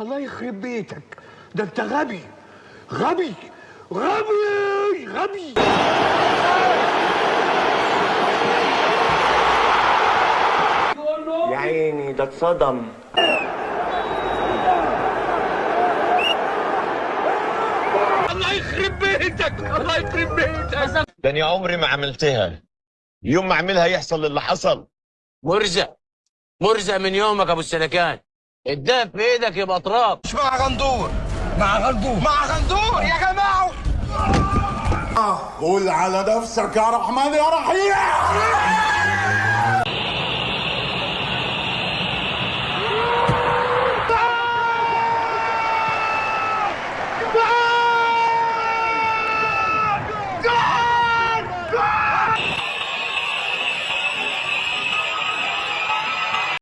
الله يخرب بيتك، ده انت غبي غبي غبي غبي. يا عيني ده اتصدم. الله يخرب بيتك، الله يخرب بيتك. ده انا عمري ما عملتها، يوم ما اعملها يحصل اللي حصل. مرزق من يومك ابو السلكان، الدهب في ايدك يبقى تراب. مش مع غندور، مع غندور، مع غندور يا جماعه. قول على نفسك يا رحمن يا رحيم.